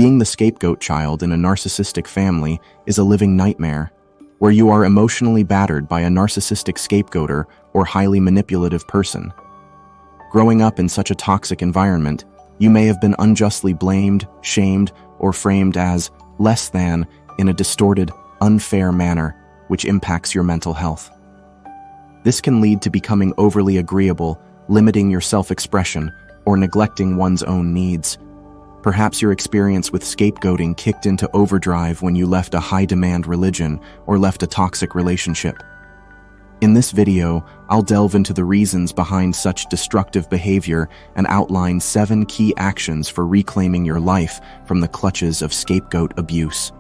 Being the scapegoat child in a narcissistic family is a living nightmare, where you are emotionally battered by a narcissistic scapegoater or highly manipulative person. Growing up in such a toxic environment, you may have been unjustly blamed, shamed, or framed as less than in a distorted, unfair manner, which impacts your mental health. This can lead to becoming overly agreeable, limiting your self-expression, or neglecting one's own needs. Perhaps your experience with scapegoating kicked into overdrive when you left a high-demand religion or left a toxic relationship. In this video, I'll delve into the reasons behind such destructive behavior and outline 7 key actions for reclaiming your life from the clutches of scapegoat abuse.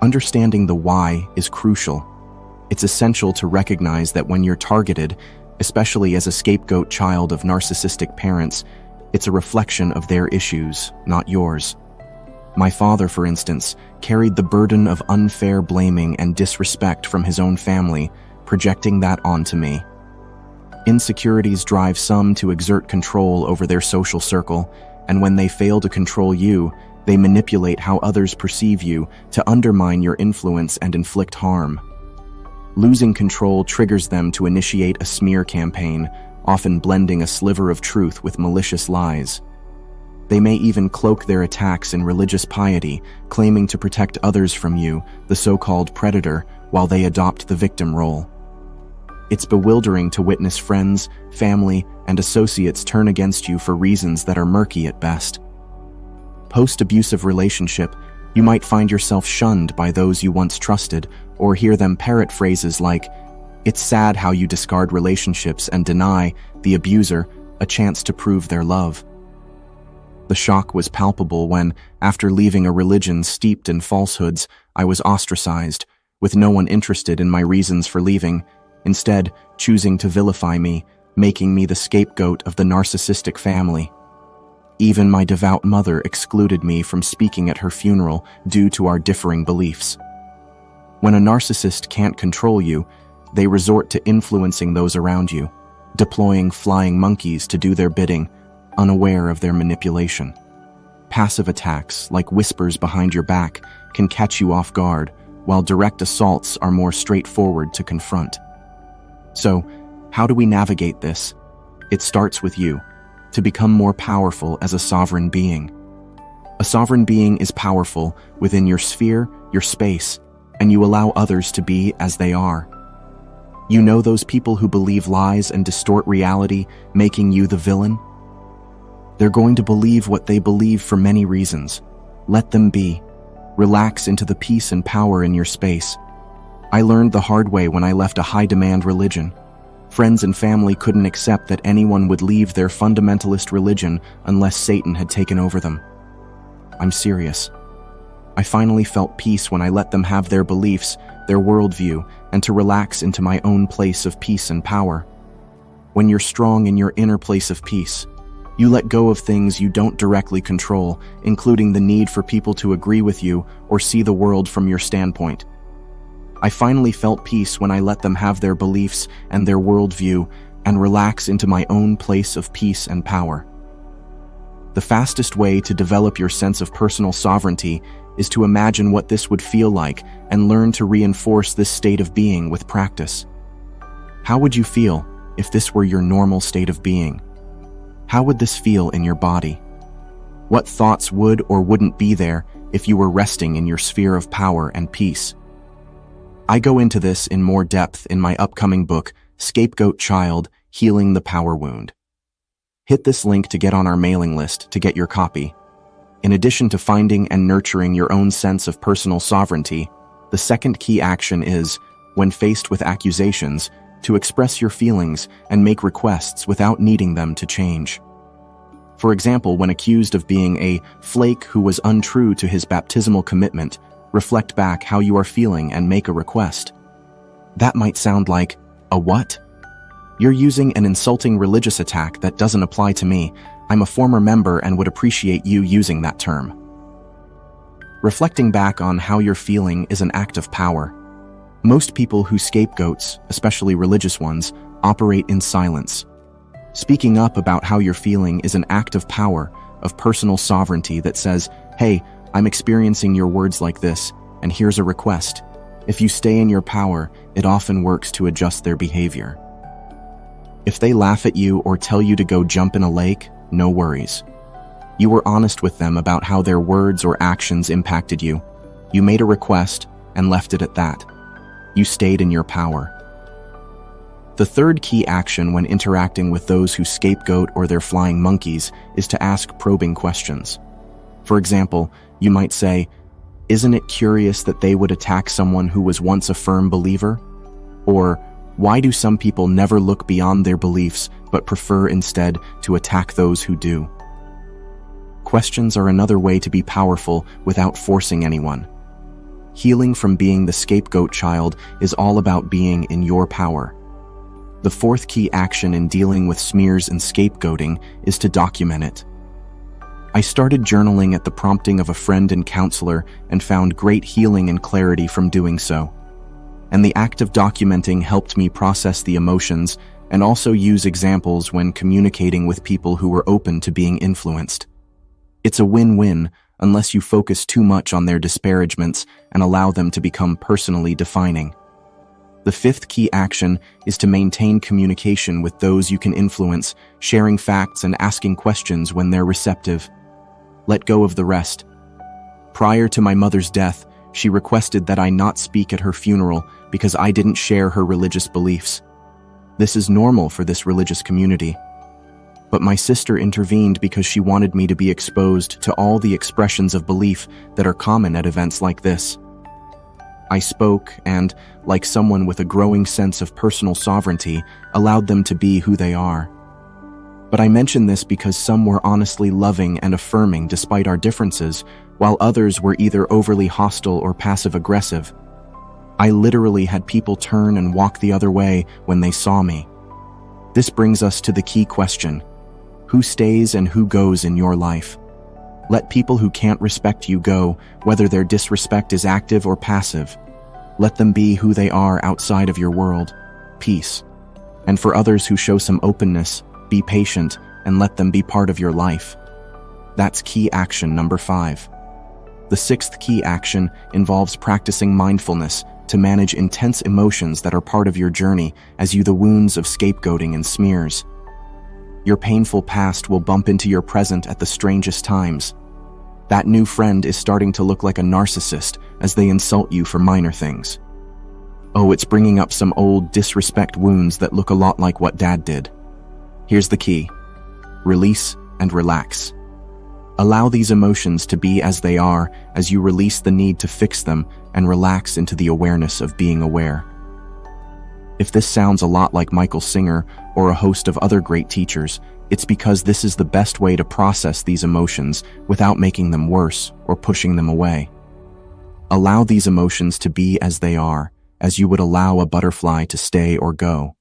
Understanding the why is crucial. It's essential to recognize that when you're targeted, especially as a scapegoat child of narcissistic parents, it's a reflection of their issues, not yours. My father, for instance, carried the burden of unfair blaming and disrespect from his own family, projecting that onto me. Insecurities drive some to exert control over their social circle, and when they fail to control you, they manipulate how others perceive you to undermine your influence and inflict harm. Losing control triggers them to initiate a smear campaign, often blending a sliver of truth with malicious lies. They may even cloak their attacks in religious piety, claiming to protect others from you, the so-called predator, while they adopt the victim role. It's bewildering to witness friends, family, and associates turn against you for reasons that are murky at best. Post-abusive relationship, you might find yourself shunned by those you once trusted, or hear them parrot phrases like, "It's sad how you discard relationships and deny the abuser a chance to prove their love." The shock was palpable when, after leaving a religion steeped in falsehoods, I was ostracized, with no one interested in my reasons for leaving, instead choosing to vilify me, making me the scapegoat of the narcissistic family. Even my devout mother excluded me from speaking at her funeral due to our differing beliefs. When a narcissist can't control you, they resort to influencing those around you, deploying flying monkeys to do their bidding, unaware of their manipulation. Passive attacks, like whispers behind your back, can catch you off guard, while direct assaults are more straightforward to confront. So, how do we navigate this? It starts with you, to become more powerful as a sovereign being. A sovereign being is powerful within your sphere, your space, and you allow others to be as they are. You know those people who believe lies and distort reality, making you the villain? They're going to believe what they believe for many reasons. Let them be. Relax into the peace and power in your space. I learned the hard way when I left a high-demand religion. Friends and family couldn't accept that anyone would leave their fundamentalist religion unless Satan had taken over them. I'm serious. I finally felt peace when I let them have their beliefs, their worldview, and to relax into my own place of peace and power. When you're strong in your inner place of peace, you let go of things you don't directly control, including the need for people to agree with you or see the world from your standpoint. I finally felt peace when I let them have their beliefs and their worldview and relax into my own place of peace and power. The fastest way to develop your sense of personal sovereignty is to imagine what this would feel like and learn to reinforce this state of being with practice. How would you feel if this were your normal state of being? How would this feel in your body? What thoughts would or wouldn't be there if you were resting in your sphere of power and peace? I go into this in more depth in my upcoming book, Scapegoat Child: Healing the Power Wound. Hit this link to get on our mailing list to get your copy. In addition to finding and nurturing your own sense of personal sovereignty, the second key action is, when faced with accusations, to express your feelings and make requests without needing them to change. For example, when accused of being a flake who was untrue to his baptismal commitment, reflect back how you are feeling and make a request. That might sound like, a what? You're using an insulting religious attack that doesn't apply to me. I'm a former member and would appreciate you using that term. Reflecting back on how you're feeling is an act of power. Most people who scapegoats, especially religious ones, operate in silence. Speaking up about how you're feeling is an act of power, of personal sovereignty that says, hey, I'm experiencing your words like this, and here's a request. If you stay in your power, it often works to adjust their behavior. If they laugh at you or tell you to go jump in a lake, no worries. You were honest with them about how their words or actions impacted you. You made a request and left it at that. You stayed in your power. The third key action when interacting with those who scapegoat or their flying monkeys is to ask probing questions. For example, you might say, "Isn't it curious that they would attack someone who was once a firm believer?" Or, "Why do some people never look beyond their beliefs but prefer instead to attack those who do?" Questions are another way to be powerful without forcing anyone. Healing from being the scapegoat child is all about being in your power. The fourth key action in dealing with smears and scapegoating is to document it. I started journaling at the prompting of a friend and counselor and found great healing and clarity from doing so. And the act of documenting helped me process the emotions and also use examples when communicating with people who were open to being influenced. It's a win-win unless you focus too much on their disparagements and allow them to become personally defining. The fifth key action is to maintain communication with those you can influence, sharing facts and asking questions when they're receptive. Let go of the rest. Prior to my mother's death, she requested that I not speak at her funeral because I didn't share her religious beliefs. This is normal for this religious community. But my sister intervened because she wanted me to be exposed to all the expressions of belief that are common at events like this. I spoke and, like someone with a growing sense of personal sovereignty, allowed them to be who they are. But I mention this because some were honestly loving and affirming despite our differences, while others were either overly hostile or passive-aggressive. I literally had people turn and walk the other way when they saw me. This brings us to the key question: who stays and who goes in your life? Let people who can't respect you go, whether their disrespect is active or passive. Let them be who they are outside of your world. Peace. And for others who show some openness, be patient and let them be part of your life. That's key action number 5. The sixth key action involves practicing mindfulness to manage intense emotions that are part of your journey as you the wounds of scapegoating and smears. Your painful past will bump into your present at the strangest times. That new friend is starting to look like a narcissist as they insult you for minor things. Oh, it's bringing up some old disrespect wounds that look a lot like what Dad did. Here's the key: release and relax. Allow these emotions to be as they are as you release the need to fix them and relax into the awareness of being aware. If this sounds a lot like Michael Singer or a host of other great teachers, it's because this is the best way to process these emotions without making them worse or pushing them away. Allow these emotions to be as they are, as you would allow a butterfly to stay or go.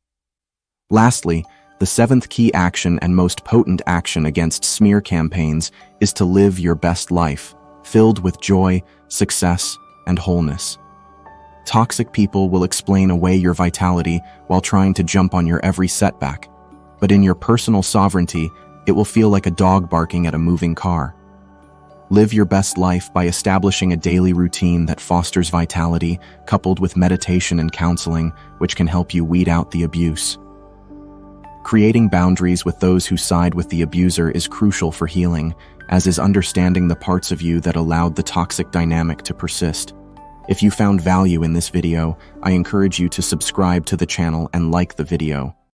Lastly, the seventh key action and most potent action against smear campaigns is to live your best life, filled with joy, success, and wholeness. Toxic people will explain away your vitality while trying to jump on your every setback, but in your personal sovereignty, it will feel like a dog barking at a moving car. Live your best life by establishing a daily routine that fosters vitality, coupled with meditation and counseling, which can help you weed out the abuse. Creating boundaries with those who side with the abuser is crucial for healing, as is understanding the parts of you that allowed the toxic dynamic to persist. If you found value in this video, I encourage you to subscribe to the channel and like the video.